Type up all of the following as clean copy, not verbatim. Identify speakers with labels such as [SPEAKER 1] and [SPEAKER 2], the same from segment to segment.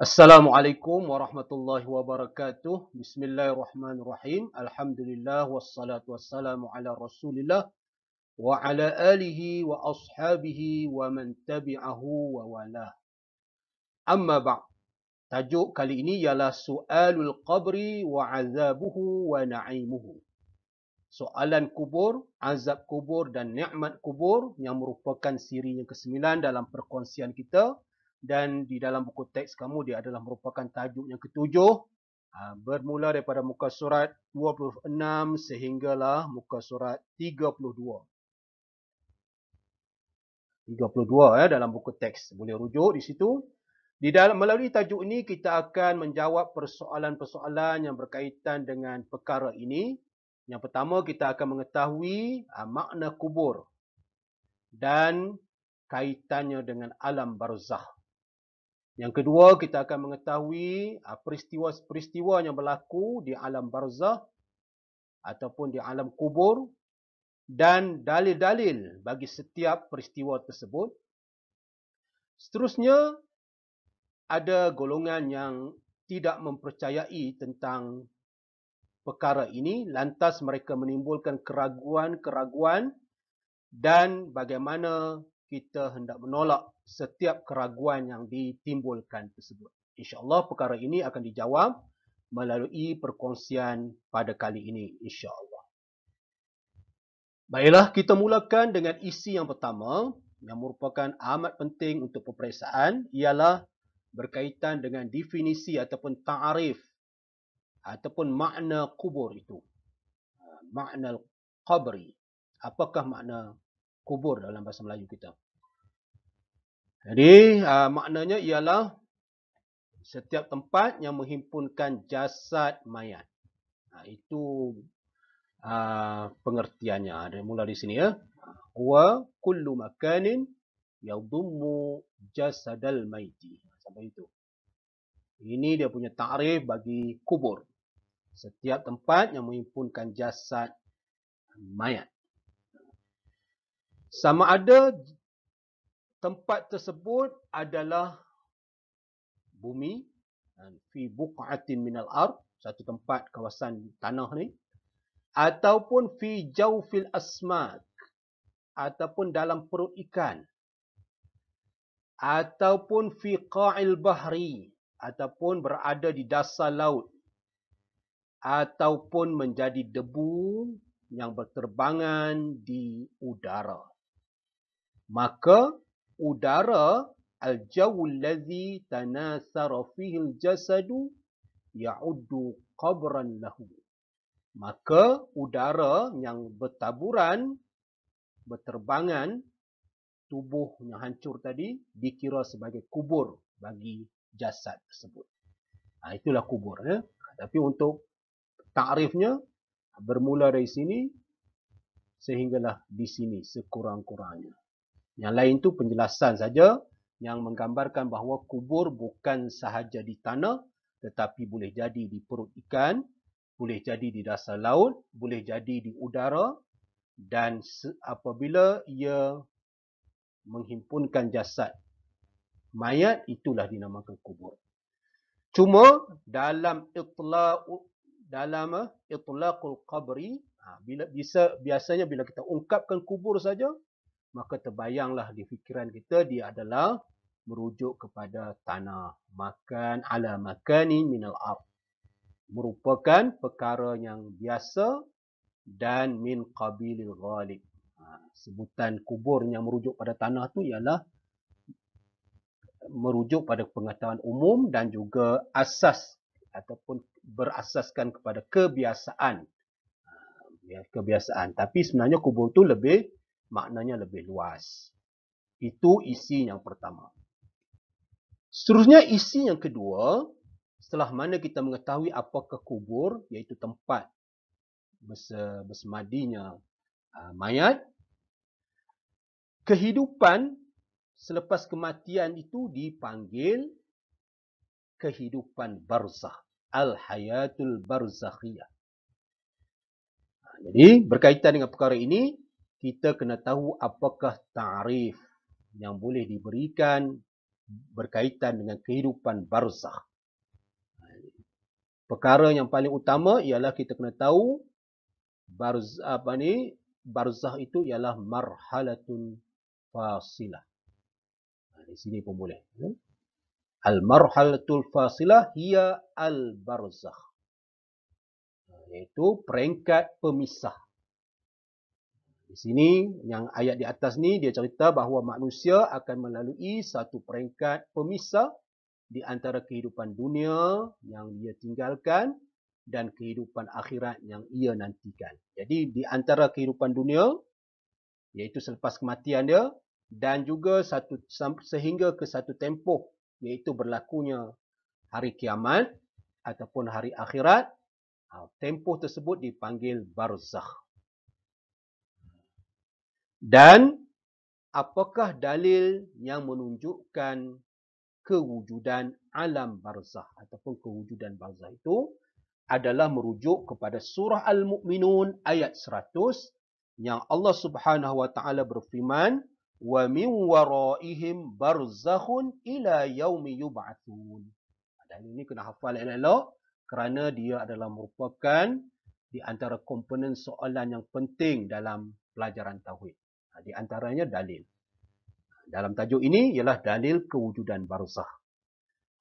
[SPEAKER 1] Assalamualaikum warahmatullahi wabarakatuh. Bismillahirrahmanirrahim. Alhamdulillah wassalatu wassalamu ala Rasulillah wa ala alihi wa ashabihi wa man tabi'ahu wa wala. Amma ba'd. Tajuk kali ini ialah Su'alul Qabri wa azabuhu wa na'imuhu. Soalan kubur, azab kubur dan nikmat kubur yang merupakan siri yang ke-9 dalam perkongsian kita. Dan di dalam buku teks kamu dia adalah merupakan tajuk yang ke-7. Bermula daripada muka surat 26 sehinggalah muka surat 32. 32 dalam buku teks. Boleh rujuk di situ. Melalui tajuk ini kita akan menjawab persoalan-persoalan yang berkaitan dengan perkara ini. Yang pertama kita akan mengetahui makna kubur dan kaitannya dengan alam barzakh. Yang kedua, kita akan mengetahui peristiwa-peristiwa yang berlaku di alam barzakh ataupun di alam kubur dan dalil-dalil bagi setiap peristiwa tersebut. Seterusnya, ada golongan yang tidak mempercayai tentang perkara ini, lantas mereka menimbulkan keraguan-keraguan dan bagaimana kita hendak menolak setiap keraguan yang ditimbulkan tersebut. InsyaAllah perkara ini akan dijawab melalui perkongsian pada kali ini. InsyaAllah. Baiklah, kita mulakan dengan isi yang pertama yang merupakan amat penting untuk peperiksaan ialah berkaitan dengan definisi ataupun ta'arif ataupun makna kubur itu. Makna qabri. Apakah makna kubur dalam bahasa Melayu kita? Jadi maknanya ialah setiap tempat yang menghimpunkan jasad mayat. Itu pengertiannya. Ada mula di sini ya. Wa kullu makanin yadhummu jasadal maiti. Sampai itu. Ini dia punya ta'rif bagi kubur. Setiap tempat yang menghimpunkan jasad mayat. Sama ada tempat tersebut adalah bumi, fi buq'atin minal ard, satu tempat kawasan tanah ni, ataupun fi jawfil asmak, ataupun dalam perut ikan, ataupun fi qa'il bahri, ataupun berada di dasar laut, ataupun menjadi debu yang berterbangan di udara. Maka udara al-jawul ladzi tanasara fihi al-jasadu ya'uddu qabran lahu. Maka udara yang bertaburan, berterbangan, tubuh yang hancur tadi dikira sebagai kubur bagi jasad tersebut. Itulah kubur. Tapi untuk takrifnya bermula dari sini sehinggalah di sini sekurang-kurangnya. Yang lain tu penjelasan saja yang menggambarkan bahawa kubur bukan sahaja di tanah tetapi boleh jadi di perut ikan, boleh jadi di dasar laut, boleh jadi di udara dan apabila ia menghimpunkan jasad mayat itulah dinamakan kubur. Cuma dalam itlaqul qabri biasanya bila kita ungkapkan kubur saja maka terbayanglah di fikiran kita dia adalah merujuk kepada tanah, makan ala makani minal ard. Merupakan perkara yang biasa dan min qabilil ghalib. Sebutan kubur yang merujuk pada tanah tu ialah merujuk pada pengetahuan umum dan juga asas ataupun berasaskan kepada kebiasaan. Kebiasaan. Tapi sebenarnya kubur tu maknanya lebih luas. Itu isi yang pertama. Seterusnya isi yang kedua, setelah mana kita mengetahui apakah kubur, iaitu tempat bersemadinya mayat, kehidupan selepas kematian itu dipanggil kehidupan barzakh, al-hayatul barzakhiyah. Jadi berkaitan dengan perkara ini, kita kena tahu apakah ta'rif yang boleh diberikan berkaitan dengan kehidupan barzakh. Perkara yang paling utama ialah kita kena tahu barzakh itu ialah marhalatun fasilah. Di sini pun boleh. Al-marhalatul fasilah hiya al-barzakh. Iaitu peringkat pemisah. Di sini, yang ayat di atas ni, dia cerita bahawa manusia akan melalui satu peringkat pemisah di antara kehidupan dunia yang dia tinggalkan dan kehidupan akhirat yang ia nantikan. Jadi, di antara kehidupan dunia, iaitu selepas kematian dia, dan juga sehingga ke satu tempoh, iaitu berlakunya hari kiamat ataupun hari akhirat, tempoh tersebut dipanggil barzakh. Dan apakah dalil yang menunjukkan kewujudan alam barzakh ataupun kewujudan barzakh itu adalah merujuk kepada surah Al-Mu'minun ayat 100 yang Allah Subhanahu wa taala berfirman, wa min waraihim barzakhun ila yaumi yub'atsun. Dan ini kena hafal elok-elok kerana dia adalah merupakan di antara komponen soalan yang penting dalam pelajaran tauhid. Di antaranya dalil. Dalam tajuk ini ialah dalil kewujudan barzakh.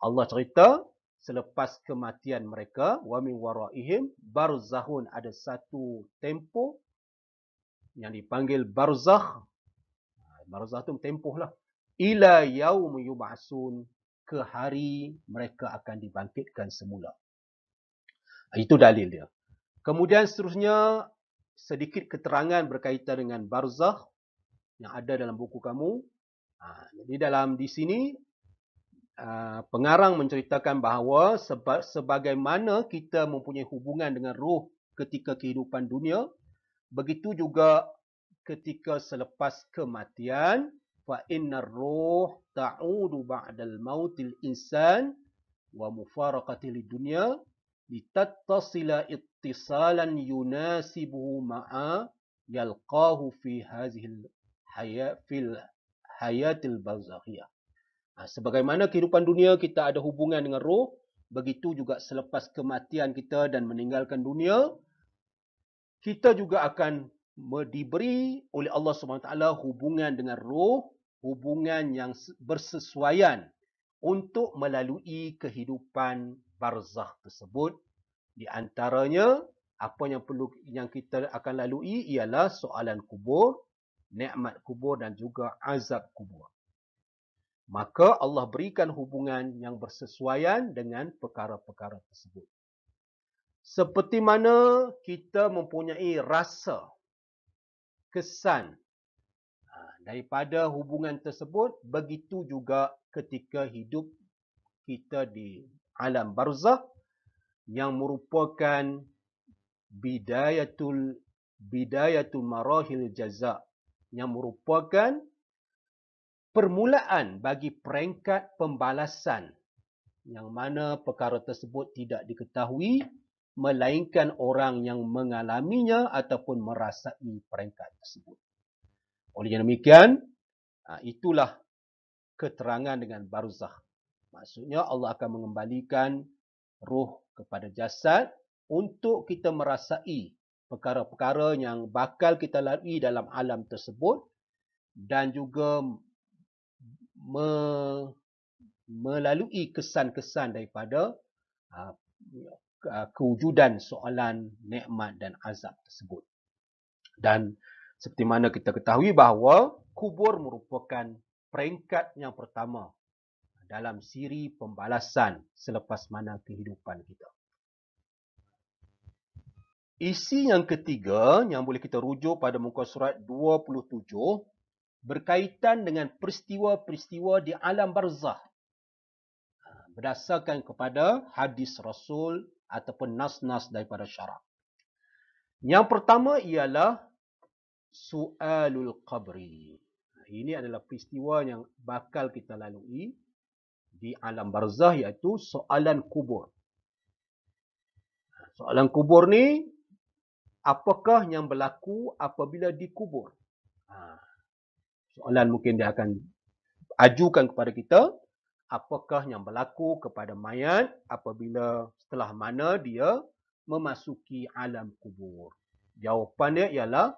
[SPEAKER 1] Allah cerita selepas kematian mereka, wa min waraihim barzakhun, ada satu tempoh yang dipanggil barzakh. Barzakh itu tempoh lah. Ila yaumi yub'atsun, ke hari mereka akan dibangkitkan semula. Itu dalil dia. Kemudian seterusnya sedikit keterangan berkaitan dengan barzakh yang ada dalam buku kamu. Jadi di sini pengarang menceritakan bahawa sebagaimana kita mempunyai hubungan dengan roh ketika kehidupan dunia, begitu juga ketika selepas kematian, fa innar ruh ta'udu ba'dal mautil insan wa mufaraqatihi dunya litattasila ittisalan yunasibuhu ma'a yalqahu fi hadhil hayatil barzakhiyah. Sebagaimana kehidupan dunia kita ada hubungan dengan roh, begitu juga selepas kematian kita dan meninggalkan dunia, kita juga akan diberi oleh Allah SWT hubungan dengan roh, hubungan yang bersesuaian untuk melalui kehidupan barzakh tersebut. Di antaranya, apa yang kita akan lalui ialah soalan kubur, nikmat kubur dan juga azab kubur. Maka Allah berikan hubungan yang bersesuaian dengan perkara-perkara tersebut. Seperti mana kita mempunyai rasa, kesan daripada hubungan tersebut, begitu juga ketika hidup kita di alam barzakh yang merupakan bidayatul marahil jaza, yang merupakan permulaan bagi peringkat pembalasan, yang mana perkara tersebut tidak diketahui melainkan orang yang mengalaminya ataupun merasai peringkat tersebut. Oleh demikian, itulah keterangan dengan barzakh. Maksudnya Allah akan mengembalikan roh kepada jasad untuk kita merasai perkara-perkara yang bakal kita lalui dalam alam tersebut dan juga melalui kesan-kesan daripada kewujudan soalan nikmat dan azab tersebut. Dan seperti mana kita ketahui bahawa kubur merupakan peringkat yang pertama dalam siri pembalasan selepas mana kehidupan kita. Isi yang ketiga yang boleh kita rujuk pada muka surat 27 berkaitan dengan peristiwa-peristiwa di alam barzakh berdasarkan kepada hadis Rasul ataupun nas-nas daripada syarak. Yang pertama ialah su'alul qabri. Ini adalah peristiwa yang bakal kita lalui di alam barzakh, iaitu soalan kubur. Soalan kubur ni, apakah yang berlaku apabila dikubur? Soalan mungkin dia akan ajukan kepada kita. apakah yang berlaku kepada mayat apabila setelah mana dia memasuki alam kubur? Jawapannya ialah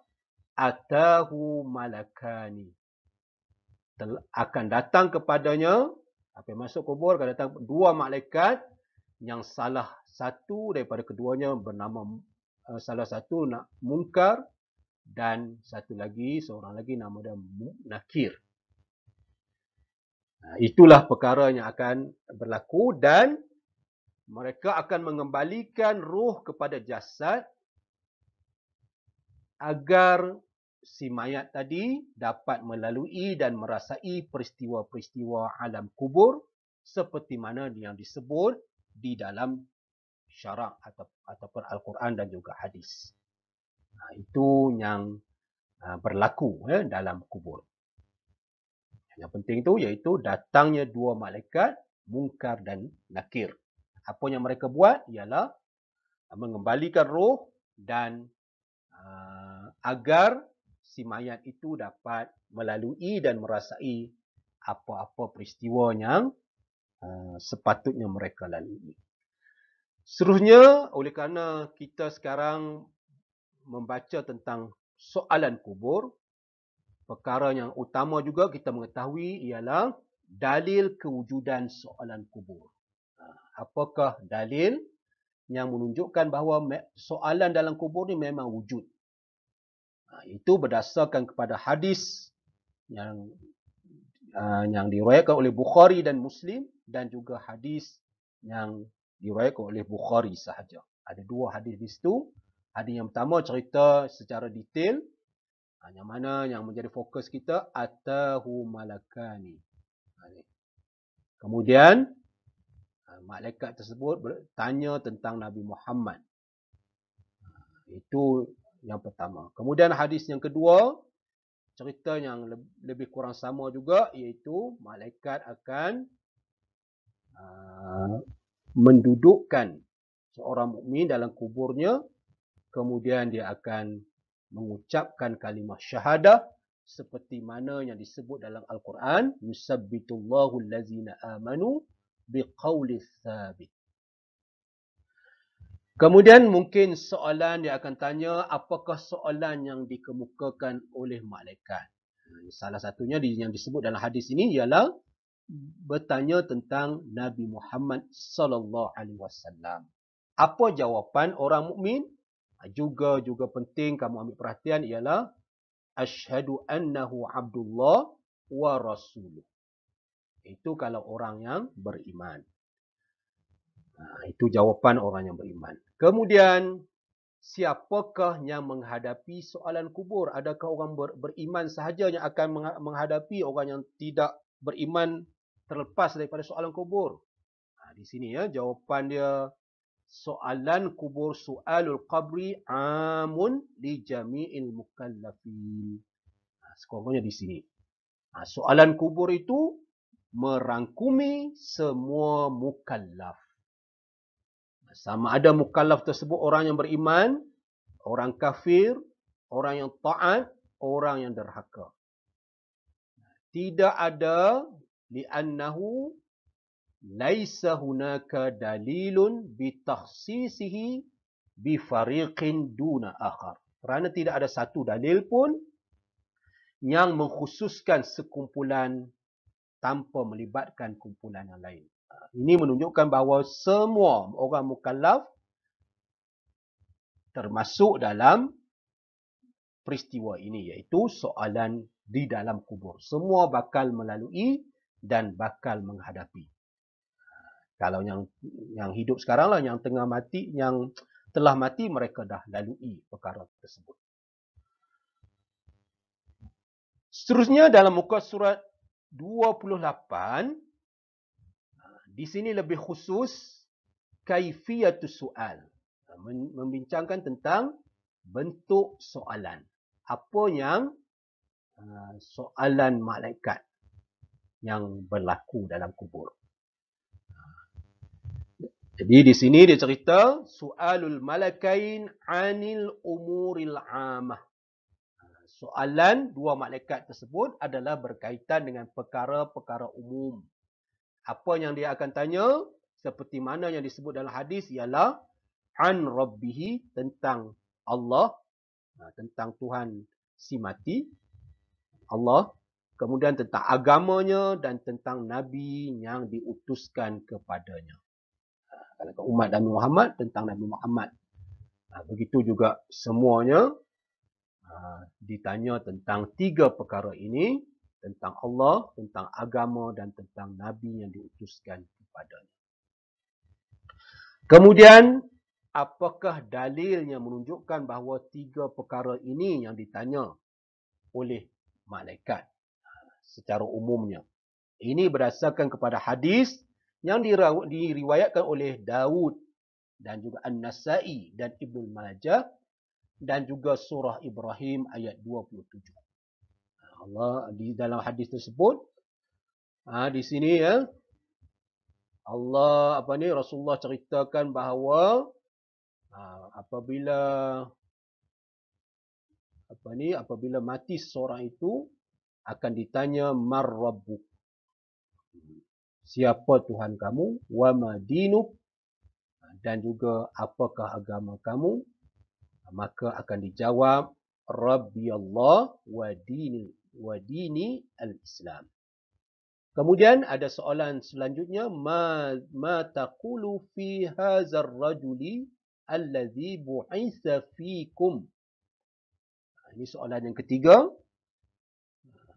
[SPEAKER 1] atahu malakani. Akan datang kepadanya, apa yang masuk kubur akan datang dua malaikat yang salah satu daripada keduanya bernama salah satu Munkar dan satu lagi seorang lagi nama dia Nakir. Itulah perkara yang akan berlaku dan mereka akan mengembalikan roh kepada jasad agar si mayat tadi dapat melalui dan merasai peristiwa-peristiwa alam kubur seperti mana yang disebut di dalam syarak ataupun Al-Quran dan juga hadis. Itu yang berlaku dalam kubur. Yang penting itu iaitu datangnya dua malaikat, Munkar dan Nakir. Apa yang mereka buat ialah mengembalikan roh dan agar si mayat itu dapat melalui dan merasai apa-apa peristiwa yang sepatutnya mereka lalui. Seterusnya, oleh kerana kita sekarang membaca tentang soalan kubur, perkara yang utama juga kita mengetahui ialah dalil kewujudan soalan kubur. Apakah dalil yang menunjukkan bahawa soalan dalam kubur ni memang wujud? Itu berdasarkan kepada hadis yang diriwayatkan oleh Bukhari dan Muslim dan juga hadis yang diriwayatkan oleh Bukhari sahaja. Ada dua hadis di situ. Hadis yang pertama cerita secara detail yang mana yang menjadi fokus kita atahu malakani. Kemudian malaikat tersebut bertanya tentang Nabi Muhammad. Itu yang pertama. Kemudian hadis yang kedua, cerita yang lebih kurang sama juga, iaitu malaikat akan mendudukkan seorang mukmin dalam kuburnya, kemudian dia akan mengucapkan kalimah syahadah seperti mana yang disebut dalam Al-Quran, yusabbitullahu allazina amanu biqaulis tsabit. Kemudian mungkin soalan dia akan tanya, apakah soalan yang dikemukakan oleh malaikat? Salah satunya yang disebut dalam hadis ini ialah bertanya tentang Nabi Muhammad sallallahu alaihi wasallam. Apa jawapan orang mukmin? Juga penting kamu ambil perhatian ialah asyhadu annahu abdullah wa rasuluh. Itu kalau orang yang beriman. Itu jawapan orang yang beriman. Kemudian, siapakah yang menghadapi soalan kubur? Adakah orang beriman sahaja yang akan menghadapi orang yang tidak beriman terlepas daripada soalan kubur? Di sini jawapan dia, soalan kubur su'alul qabri amun li jami'il mukallafin. Sekurang-kurangnya di sini. Soalan kubur itu merangkumi semua mukallaf. Sama ada mukallaf tersebut orang yang beriman, orang kafir, orang yang taat, orang yang derhaka. Tidak ada li'annahu laisa hunaka dalilun bitakhsisihi bifariqin duna akhar. Kerana tidak ada satu dalil pun yang mengkhususkan sekumpulan tanpa melibatkan kumpulan yang lain. Ini menunjukkan bahawa semua orang mukallaf termasuk dalam peristiwa ini, iaitu soalan di dalam kubur. Semua bakal melalui dan bakal menghadapi. Kalau yang hidup sekarang lah, yang tengah mati, yang telah mati, mereka dah lalui perkara tersebut. Seterusnya dalam muka surat 28, di sini lebih khusus kaifiyatus soal, membincangkan tentang bentuk soalan. Apa yang soalan malaikat yang berlaku dalam kubur. Jadi di sini dia cerita soalul malakain anil umuril amah. Soalan dua malaikat tersebut adalah berkaitan dengan perkara-perkara umum. Apa yang dia akan tanya, seperti mana yang disebut dalam hadis, ialah an rabbihi, tentang Allah, tentang Tuhan si mati, Allah, kemudian tentang agamanya dan tentang Nabi yang diutuskan kepadanya. Kalau umat Nabi Muhammad, tentang Nabi Muhammad. Begitu juga semuanya ditanya tentang 3 perkara ini, tentang Allah, tentang agama dan tentang Nabi yang diutuskan kepadanya. Kemudian, apakah dalilnya menunjukkan bahawa 3 perkara ini yang ditanya oleh malaikat secara umumnya? Ini berdasarkan kepada hadis yang diriwayatkan oleh Daud dan juga An-Nasai dan Ibnu Majah dan juga surah Ibrahim ayat 27. Allah di dalam hadis tersebut, di sini ya, Allah Rasulullah ceritakan bahawa apabila mati seorang itu akan ditanya mar rabbuk, siapa Tuhan kamu, wa ma dinuk, dan juga apakah agama kamu, maka akan dijawab Rabbi Allah wa dini al-Islam. Kemudian ada soalan selanjutnya, ma taqulu fi hadzal rajuli allazi bu'itsa fikum. Ini soalan yang ketiga.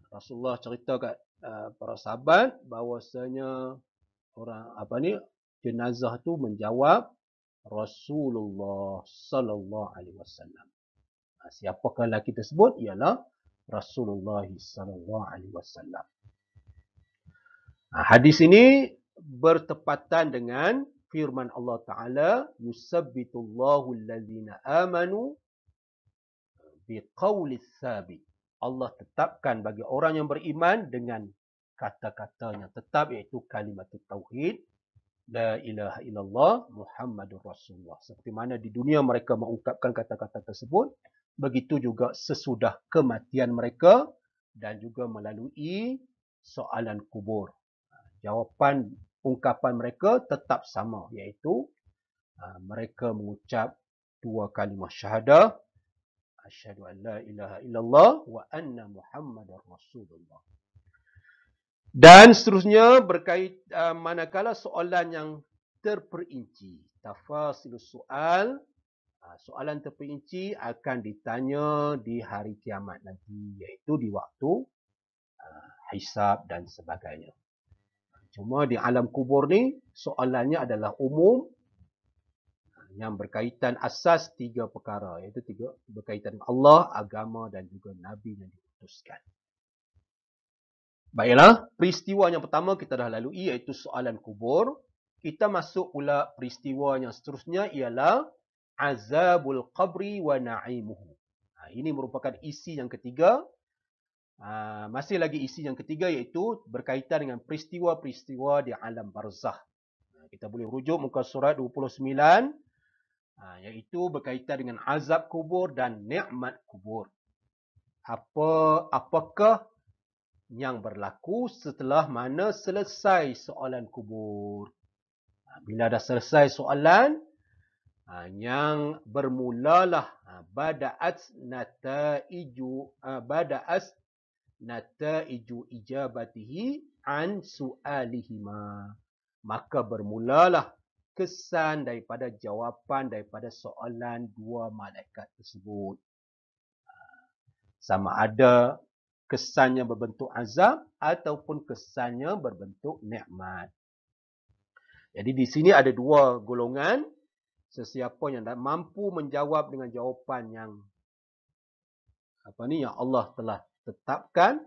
[SPEAKER 1] Rasulullah cerita kat para sahabat bahawasanya jenazah tu menjawab Rasulullah sallallahu alaihi wasallam. Siapakah lelaki tersebut? Ialah Rasulullah sallallahu alaihi wasallam. Hadis ini bertepatan dengan firman Allah Ta'ala, yusabbitullahu allazina amanu biqaulis sabit. Allah tetapkan bagi orang yang beriman dengan kata-katanya tetap, iaitu kalimat tauhid, la ilaha illallah Muhammadur Rasulullah. Seperti mana di dunia mereka mengungkapkan kata-kata tersebut, begitu juga sesudah kematian mereka dan juga melalui soalan kubur. Jawapan ungkapan mereka tetap sama, iaitu mereka mengucap 2 kalimah syahadah, asyhadu an la ilaha illallah wa anna Muhammadar Rasulullah. Dan seterusnya berkait manakala soalan yang terperinci, tafasilus soal, soalan terperinci akan ditanya di hari kiamat nanti, iaitu di waktu hisab dan sebagainya. Cuma di alam kubur ni soalannya adalah umum yang berkaitan asas 3 perkara, iaitu 3 berkaitan dengan Allah, agama dan juga Nabi yang diutuskan. Baiklah, peristiwa yang pertama kita dah lalui, iaitu soalan kubur. Kita masuk pula peristiwa yang seterusnya, ialah azabul qabri wa na'imuhu. Ini merupakan isi yang ketiga. Masih lagi isi yang ketiga, iaitu berkaitan dengan peristiwa-peristiwa di alam barzakh. Kita boleh rujuk muka surat 29, iaitu berkaitan dengan azab kubur dan nikmat kubur. Apakah yang berlaku setelah mana selesai soalan kubur? Bila dah selesai soalan, yang bermulalah bada'at nataiju ijabatihi an su'alihima. Maka bermulalah kesan daripada jawapan daripada soalan 2 malaikat tersebut. Sama ada kesannya berbentuk azab ataupun kesannya berbentuk nikmat. Jadi di sini ada 2 golongan. Sesiapa yang mampu menjawab dengan jawapan yang Allah telah tetapkan,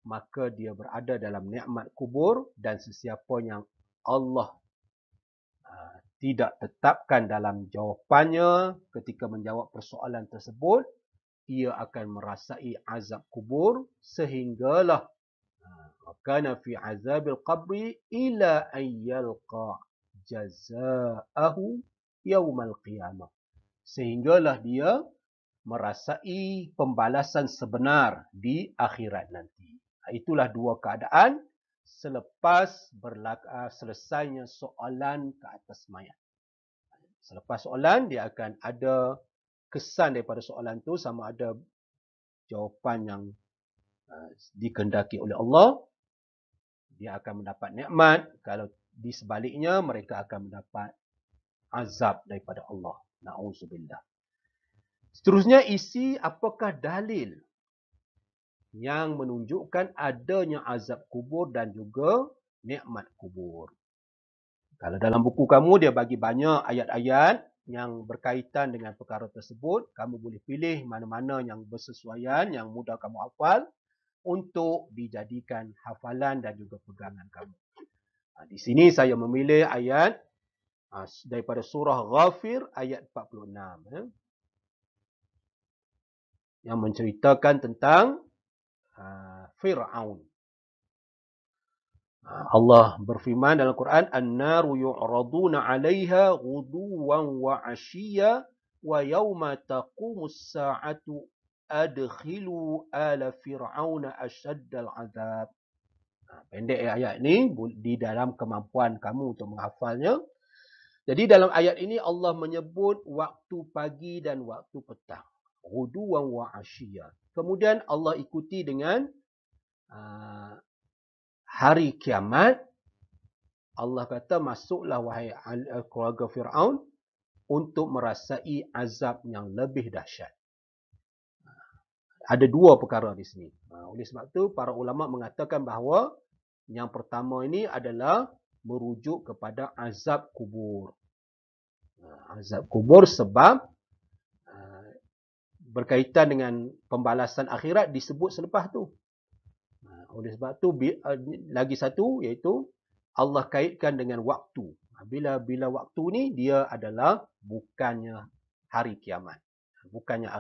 [SPEAKER 1] maka dia berada dalam nikmat kubur, dan sesiapa yang Allah tidak tetapkan dalam jawapannya ketika menjawab persoalan tersebut, ia akan merasai azab kubur sehinggalah kana fi azabil qabri ila ayyalqa jazaahu yaumal qiyamah. Sehinggalah dia merasai pembalasan sebenar di akhirat nanti. Itulah 2 keadaan. selepas selesainya soalan ke atas mayat. Selepas soalan, dia akan ada kesan daripada soalan tu, sama ada jawapan yang dikehendaki oleh Allah, dia akan mendapat nikmat. Kalau di sebaliknya, mereka akan mendapat azab daripada Allah. Na'udzubillah. Seterusnya, isi apakah dalil yang menunjukkan adanya azab kubur dan juga nikmat kubur. Kalau dalam buku kamu, dia bagi banyak ayat-ayat yang berkaitan dengan perkara tersebut. Kamu boleh pilih mana-mana yang bersesuaian, yang mudah kamu hafal untuk dijadikan hafalan dan juga pegangan kamu. Di sini saya memilih ayat daripada surah Ghafir ayat 46. Yang menceritakan tentang Fir'aun. Allah berfirman dalam Quran, "An-naru yu'raduna 'alaiha ghuduwan wa 'ashiyya wa yawma taqumus sa'atu adkhilu ala fir'auna asyaddal 'adzab." Pendek ayat ini di dalam kemampuan kamu untuk menghafalnya. Jadi dalam ayat ini Allah menyebut waktu pagi dan waktu petang. Ghuduwan wa 'ashiyya. Kemudian Allah ikuti dengan hari kiamat. Allah kata, masuklah wahai keluarga Fir'aun untuk merasai azab yang lebih dahsyat. Ada dua perkara di sini. Oleh sebab itu, para ulama mengatakan bahawa yang pertama ini adalah merujuk kepada azab kubur. Azab kubur sebab berkaitan dengan pembalasan akhirat disebut selepas tu. Oleh sebab tu, lagi satu iaitu Allah kaitkan dengan waktu. Bila waktu ni dia adalah bukannya hari kiamat. Bukannya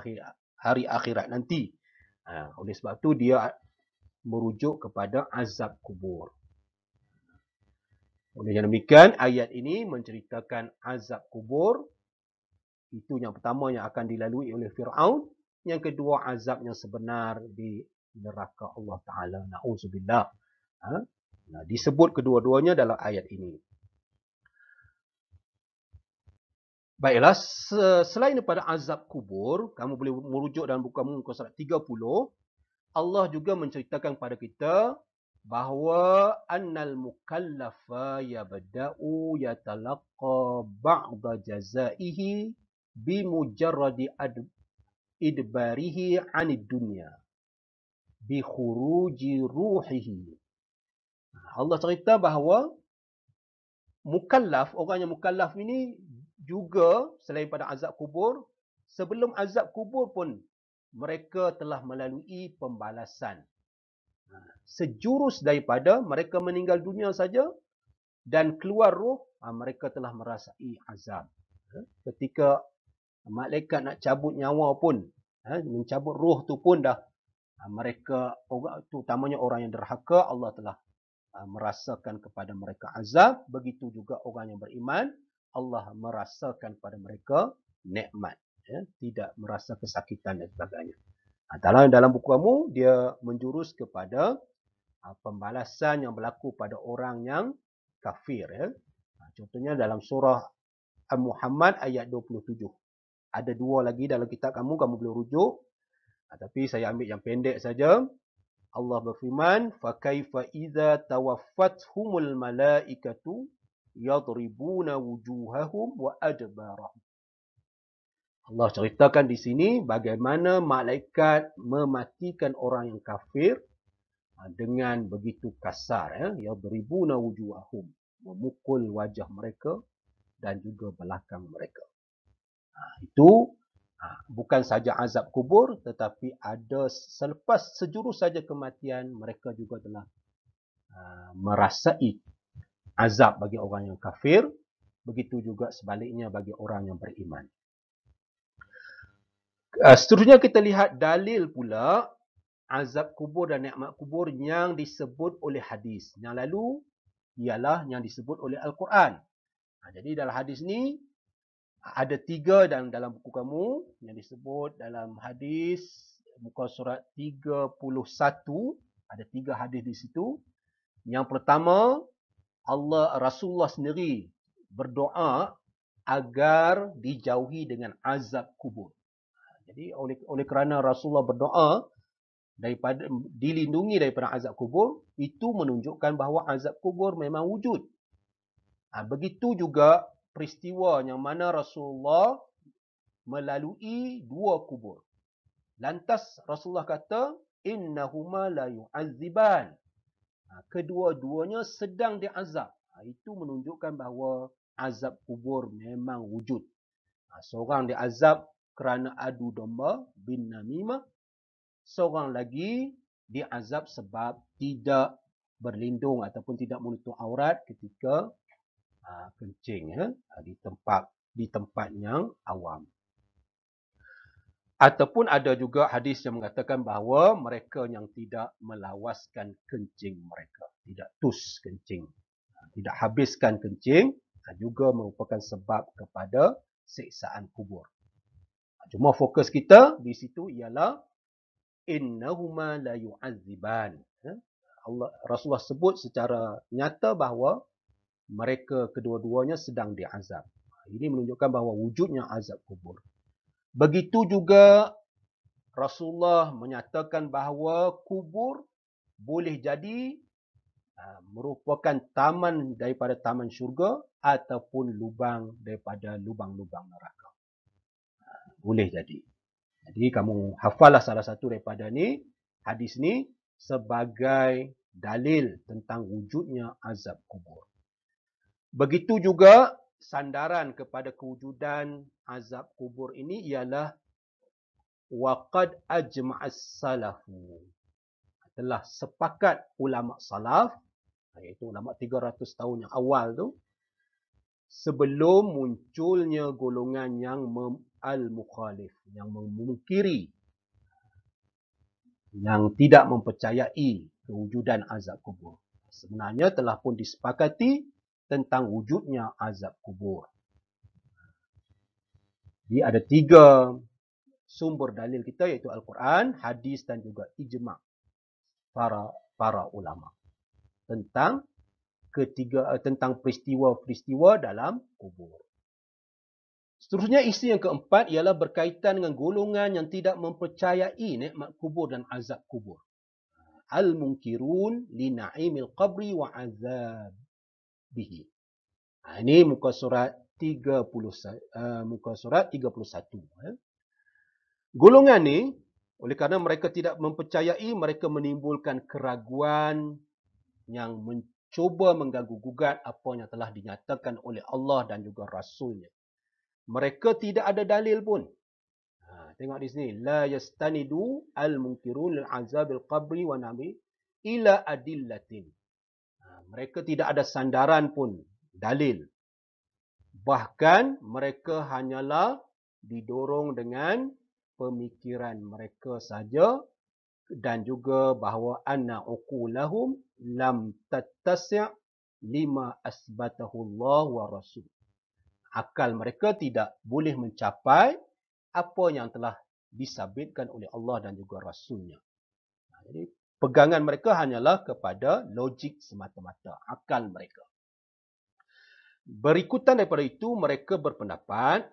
[SPEAKER 1] hari akhirat nanti. Oleh sebab tu dia merujuk kepada azab kubur. Oleh yang demikian, ayat ini menceritakan azab kubur. Itu yang pertama yang akan dilalui oleh Fir'aun. Yang kedua, azab yang sebenar di neraka Allah Ta'ala. Na'udzubillah. Disebut kedua-duanya dalam ayat ini. Baiklah, selain daripada azab kubur, kamu boleh merujuk dalam buku muka surat 30, Allah juga menceritakan kepada kita bahawa annal mukallafa yabda'u yatalaqqa ba'da jazaihi bimujarradi idbarihi 'anid dunya bi khuruji ruhihi. Allah cerita bahawa mukallaf, orang yang mukallaf ini juga selain pada azab kubur, sebelum azab kubur pun mereka telah melalui pembalasan. Sejurus daripada mereka meninggal dunia saja dan keluar roh, mereka telah merasai azab. Ketika malaikat nak cabut nyawa pun, mencabut roh tu pun dah mereka, terutamanya orang yang derhaka, Allah telah merasakan kepada mereka azab. Begitu juga orang yang beriman, Allah merasakan kepada mereka nikmat, tidak merasa kesakitan dan sebagainya. Dalam buku kamu, dia menjurus kepada pembalasan yang berlaku pada orang yang kafir. Contohnya dalam surah Muhammad ayat 27. Ada dua lagi dalam kitab kamu boleh rujuk. Tapi saya ambil yang pendek saja. Allah berfirman, فَكَيْفَ إِذَا تَوَفَّتْهُمُ الْمَلَائِكَةُ يَضْرِبُونَ وُجُوهَهُمْ وَأَدْبَارَهُمْ. Allah ceritakan di sini bagaimana malaikat mematikan orang yang kafir dengan begitu kasar. يَضْرِبُونَ وُجُوهَهُمْ, memukul wajah mereka dan juga belakang mereka. Itu bukan saja azab kubur, tetapi ada selepas sejurus saja kematian, mereka juga telah merasai azab bagi orang yang kafir. Begitu juga sebaliknya bagi orang yang beriman. Seterusnya kita lihat dalil pula azab kubur dan nikmat kubur yang disebut oleh hadis. Yang lalu ialah yang disebut oleh Al-Quran. Jadi dalam hadis ni ada 3 dalam buku kamu yang disebut dalam hadis muka surat 31. Ada 3 hadis di situ. Yang pertama, Rasulullah sendiri berdoa agar dijauhi dengan azab kubur. Jadi oleh kerana Rasulullah berdoa dilindungi daripada azab kubur, itu menunjukkan bahawa azab kubur memang wujud. Begitu juga peristiwa yang mana Rasulullah melalui 2 kubur. Lantas Rasulullah kata, innahuma la yu'azziban. Kedua-duanya sedang diazab. Itu menunjukkan bahawa azab kubur memang wujud. Seorang diazab kerana adu domba bin namimah. Seorang lagi diazab sebab tidak berlindung ataupun tidak menutup aurat ketika kencing di tempat yang awam. Ataupun ada juga hadis yang mengatakan bahawa mereka yang tidak melawaskan kencing mereka, tidak tus kencing, tidak habiskan kencing, juga merupakan sebab kepada siksaan kubur. Cuma fokus kita di situ ialah innahuma la yu'azziban. Rasulullah sebut secara nyata bahawa mereka kedua-duanya sedang diazab. Ini menunjukkan bahawa wujudnya azab kubur. Begitu juga Rasulullah menyatakan bahawa kubur boleh jadi merupakan taman daripada taman syurga ataupun lubang daripada lubang-lubang neraka. Boleh jadi. Jadi kamu hafallah salah satu daripada hadis ni sebagai dalil tentang wujudnya azab kubur. Begitu juga sandaran kepada kewujudan azab kubur ini ialah waqad ajma'as salafu. Telah sepakat ulama salaf, iaitu ulama 300 tahun yang awal tu, sebelum munculnya golongan yang al-mukhalif, yang memungkiri, yang tidak mempercayai kewujudan azab kubur. Sebenarnya telah pun disepakati tentang wujudnya azab kubur. Jadi ada 3 sumber dalil kita, iaitu Al-Quran, hadis dan juga ijma' para ulama tentang tentang peristiwa-peristiwa dalam kubur. Seterusnya, isu yang keempat ialah berkaitan dengan golongan yang tidak mempercayai nikmat kubur dan azab kubur. Al-munkirun li na'imil qabri wa azabihi. Ini muka surat 31. Golongan ni, oleh kerana mereka tidak mempercayai, mereka menimbulkan keraguan yang mencuba mengganggu-gugat apa yang telah dinyatakan oleh Allah dan juga Rasulnya. Mereka tidak ada dalil pun. Tengok di sini. La yastanidu al-munkirun lil-azabil qabri wa nabi ila adillatin. Mereka tidak ada sandaran pun, dalil. Bahkan mereka hanyalah didorong dengan pemikiran mereka saja, dan juga bahawa anna uqulahum lam tattasi' lima asbatahu Allah wa rasul. Akal mereka tidak boleh mencapai apa yang telah disabitkan oleh Allah dan juga Rasulnya. Jadi pegangan mereka hanyalah kepada logik semata-mata, akal mereka. Berikutan daripada itu, mereka berpendapat,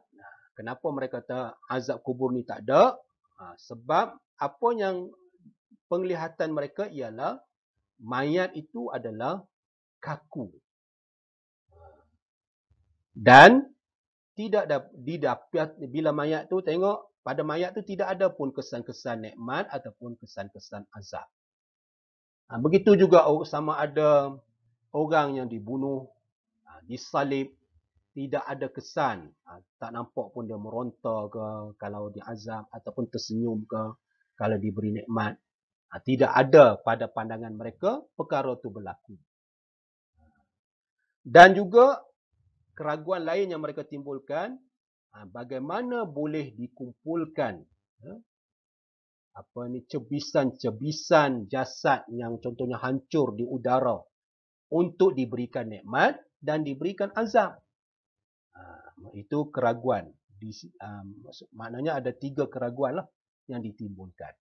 [SPEAKER 1] kenapa mereka kata azab kubur ni tak ada? Sebab apa yang penglihatan mereka ialah mayat itu adalah kaku. Dan tidak didapat, bila mayat tu tengok, pada mayat tu tidak ada pun kesan-kesan nikmat ataupun kesan-kesan azab. Begitu juga sama ada orang yang dibunuh, disalib, tidak ada kesan. Tak nampak pun dia meronta ke kalau diazab, ataupun tersenyum ke kalau diberi nikmat. Tidak ada pada pandangan mereka perkara itu berlaku. Dan juga keraguan lain yang mereka timbulkan, bagaimana boleh dikumpulkan cebisan-cebisan jasad yang contohnya hancur di udara untuk diberikan nikmat dan diberikan azab. Itu keraguan. Maknanya ada 3 keraguan lah yang ditimbulkan.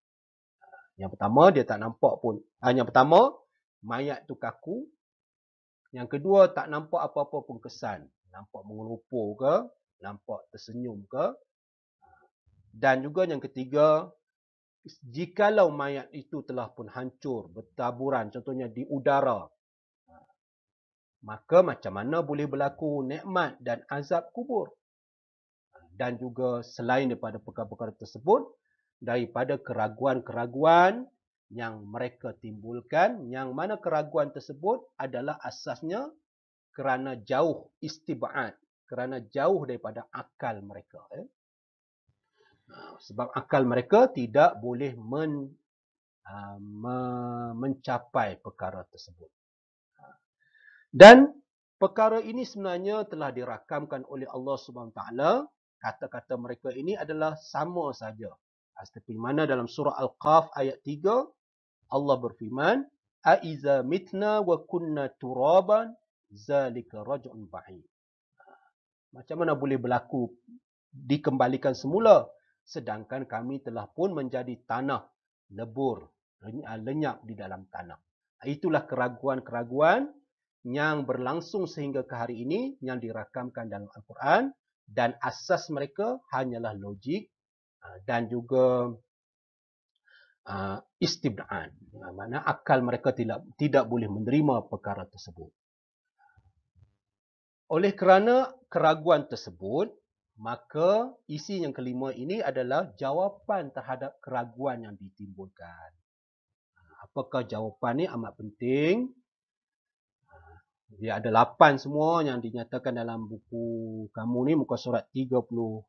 [SPEAKER 1] Yang pertama, dia tak nampak pun. Yang pertama, mayat tu kaku. Yang kedua, tak nampak apa-apa pun kesan. Nampak mengelupur ke, nampak tersenyum ke. Dan juga yang ketiga, jikalau mayat itu telah pun hancur, bertaburan, contohnya di udara, maka macam mana boleh berlaku nikmat dan azab kubur? Dan juga selain daripada perkara-perkara tersebut, daripada keraguan-keraguan yang mereka timbulkan, yang mana keraguan tersebut adalah asasnya kerana jauh istibad, kerana jauh daripada akal mereka. Sebab akal mereka tidak boleh mencapai perkara tersebut. Dan perkara ini sebenarnya telah dirakamkan oleh Allah Subhanahu Taala. Kata-kata mereka ini adalah sama saja. Seperti mana dalam surah Al-Qaf ayat 3, Allah berfirman, "Aiza mitna wa kunna turaban, zalika raj'un ba'id." Macam mana boleh berlaku dikembalikan semula sedangkan kami telah pun menjadi tanah, lebur, lenyap di dalam tanah. Itulah keraguan-keraguan yang berlangsung sehingga ke hari ini yang dirakamkan dalam Al-Quran, dan asas mereka hanyalah logik dan juga istibdaan. Maksudnya akal mereka tidak boleh menerima perkara tersebut. Oleh kerana keraguan tersebut, maka isi yang kelima ini adalah jawapan terhadap keraguan yang ditimbulkan. Apakah jawapan ini amat penting? Dia ada 8 semua yang dinyatakan dalam buku kamu ni, muka surat 32.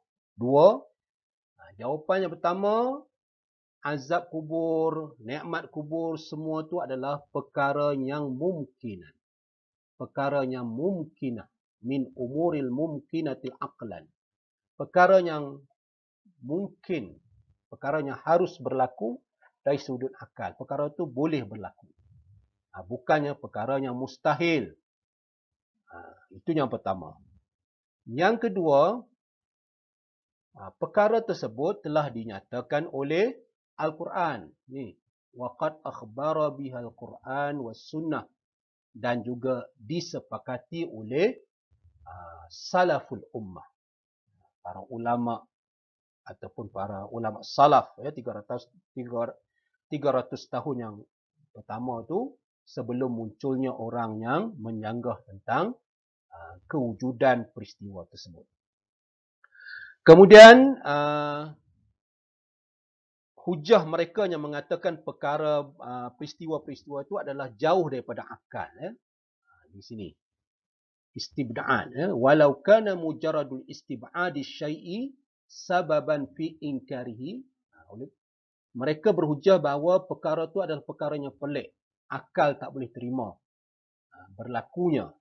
[SPEAKER 1] Jawapan yang pertama, azab kubur, nikmat kubur, semua tu adalah perkara yang mungkin. Perkara yang mungkinah. Min umuril mumkinatil aqlan. Perkara yang mungkin. Perkara yang harus berlaku dari sudut akal. Perkara itu boleh berlaku. Bukannya perkara yang mustahil. Itu yang pertama. Yang kedua, perkara tersebut telah dinyatakan oleh Al-Quran. Ni, waqad akhbara bihal Quran was sunnah, dan juga disepakati oleh salaful ummah. Para ulama ataupun para ulama salaf 300 tahun yang pertama tu, sebelum munculnya orang yang menyanggah tentang kewujudan peristiwa tersebut. Kemudian hujah mereka yang mengatakan perkara peristiwa-peristiwa itu adalah jauh daripada akal. Di sini istibda'an. Walau kana mujarradul istib'adi syai'i sababan fi inkarihi. Mereka berhujah bahawa perkara itu adalah perkara yang pelik. Akal tak boleh terima berlakunya.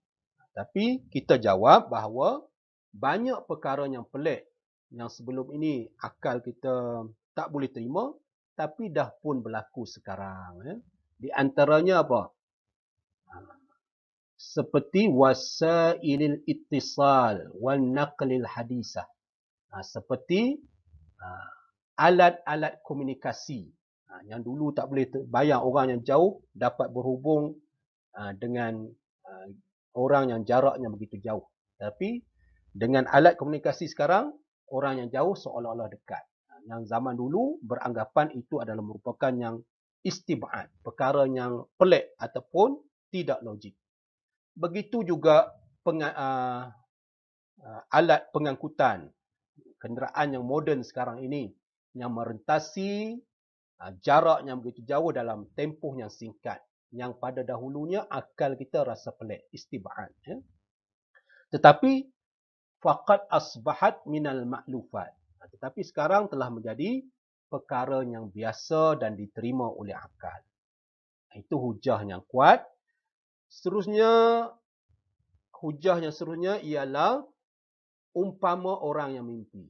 [SPEAKER 1] Tapi kita jawab bahawa banyak perkara yang pelik yang sebelum ini akal kita tak boleh terima, tapi dah pun berlaku sekarang. Di antaranya apa? Seperti wasailil ittisal wal naqlil hadisah. Seperti alat-alat komunikasi. Yang dulu tak boleh bayang orang yang jauh dapat berhubung dengan orang yang jaraknya begitu jauh. Tapi dengan alat komunikasi sekarang, orang yang jauh seolah-olah dekat. Yang zaman dulu beranggapan itu adalah merupakan yang istibad, perkara yang pelik ataupun tidak logik. Begitu juga alat pengangkutan, kenderaan yang moden sekarang ini, yang merentasi jarak yang begitu jauh dalam tempoh yang singkat. Yang pada dahulunya akal kita rasa pelik, istibad. Tetapi faqad asbahat minal ma'lufat. Tetapi sekarang telah menjadi perkara yang biasa dan diterima oleh akal. Itu hujah yang kuat. Seterusnya, hujah yang seterusnya ialah umpama orang yang mimpi.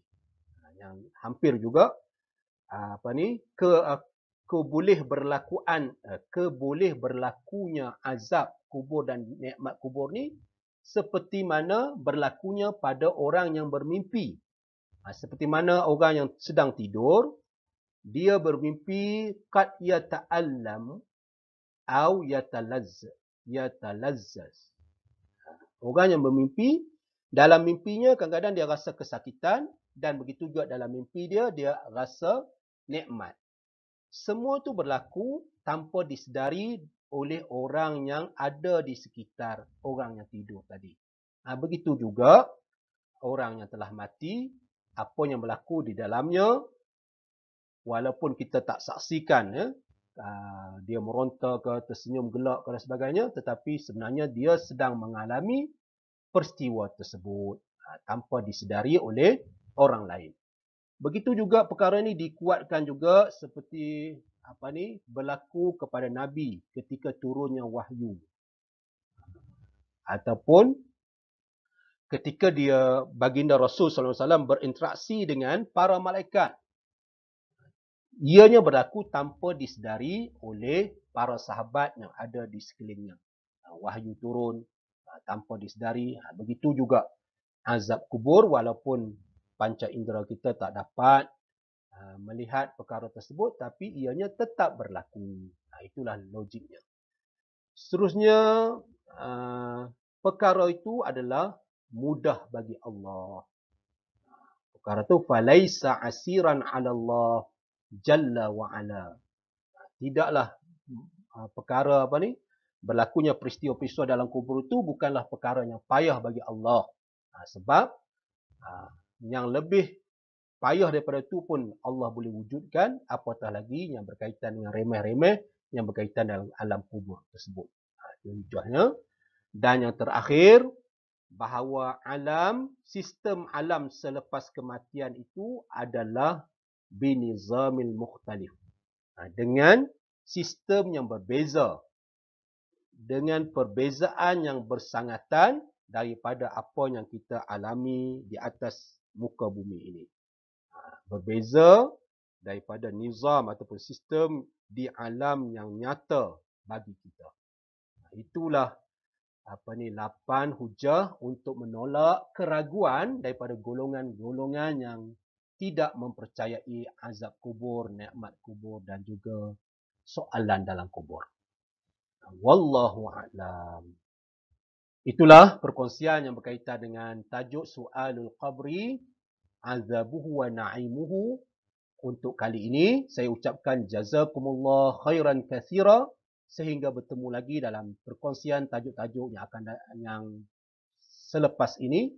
[SPEAKER 1] Yang hampir juga keboleh berlakunya azab kubur dan nikmat kubur ni seperti mana berlakunya pada orang yang bermimpi. Seperti mana orang yang sedang tidur, dia bermimpi qad yata'allam au yatalazzaz. Orang yang bermimpi, dalam mimpinya kadang-kadang dia rasa kesakitan dan begitu juga dalam mimpi dia rasa nikmat. Semua tu berlaku tanpa disedari oleh orang yang ada di sekitar orang yang tidur tadi. Begitu juga orang yang telah mati, apa yang berlaku di dalamnya, walaupun kita tak saksikan, dia meronta ke, tersenyum gelak ke dan sebagainya, tetapi sebenarnya dia sedang mengalami peristiwa tersebut tanpa disedari oleh orang lain. Begitu juga perkara ini dikuatkan juga seperti berlaku kepada Nabi ketika turunnya wahyu. Ataupun ketika dia baginda Rasul sallallahu alaihi wasallam berinteraksi dengan para malaikat. Ianya berlaku tanpa disedari oleh para sahabat yang ada di sekelilingnya. Wahyu turun tanpa disedari. Begitu juga azab kubur, walaupun panca indera kita tak dapat melihat perkara tersebut, tapi ianya tetap berlaku. Itulah logiknya. Seterusnya, perkara itu adalah mudah bagi Allah. Perkara itu falaisa asiran 'ala Allah jalla wa ala. Tidaklah perkara berlakunya peristiwa-peristiwa dalam kubur itu bukanlah perkara yang payah bagi Allah. Sebab yang lebih payah daripada itu pun Allah boleh wujudkan, apatah lagi yang berkaitan dengan remeh-remeh yang berkaitan dalam alam kubur tersebut. Itu hujahnya. Dan yang terakhir, bahawa sistem alam selepas kematian itu adalah binizamil mukhtalif. Dengan sistem yang berbeza. Dengan perbezaan yang bersangatan daripada apa yang kita alami di atas muka bumi ini. Berbeza daripada nizam ataupun sistem di alam yang nyata bagi kita. Itulah 8 hujah untuk menolak keraguan daripada golongan-golongan yang tidak mempercayai azab kubur, nikmat kubur dan juga soalan dalam kubur. Wallahu a'lam. Itulah perkongsian yang berkaitan dengan tajuk Su'alul Qabri, Azabuhu wa Na'imuhu. Untuk kali ini, saya ucapkan jazakumullah khairan katsira, sehingga bertemu lagi dalam perkongsian tajuk-tajuk yang selepas ini.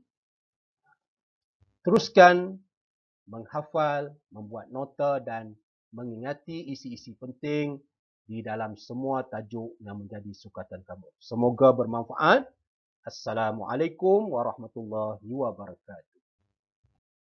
[SPEAKER 1] Teruskan menghafal, membuat nota dan mengingati isi-isi penting di dalam semua tajuk yang menjadi sukatan kamu. Semoga bermanfaat. Assalamualaikum warahmatullahi wabarakatuh.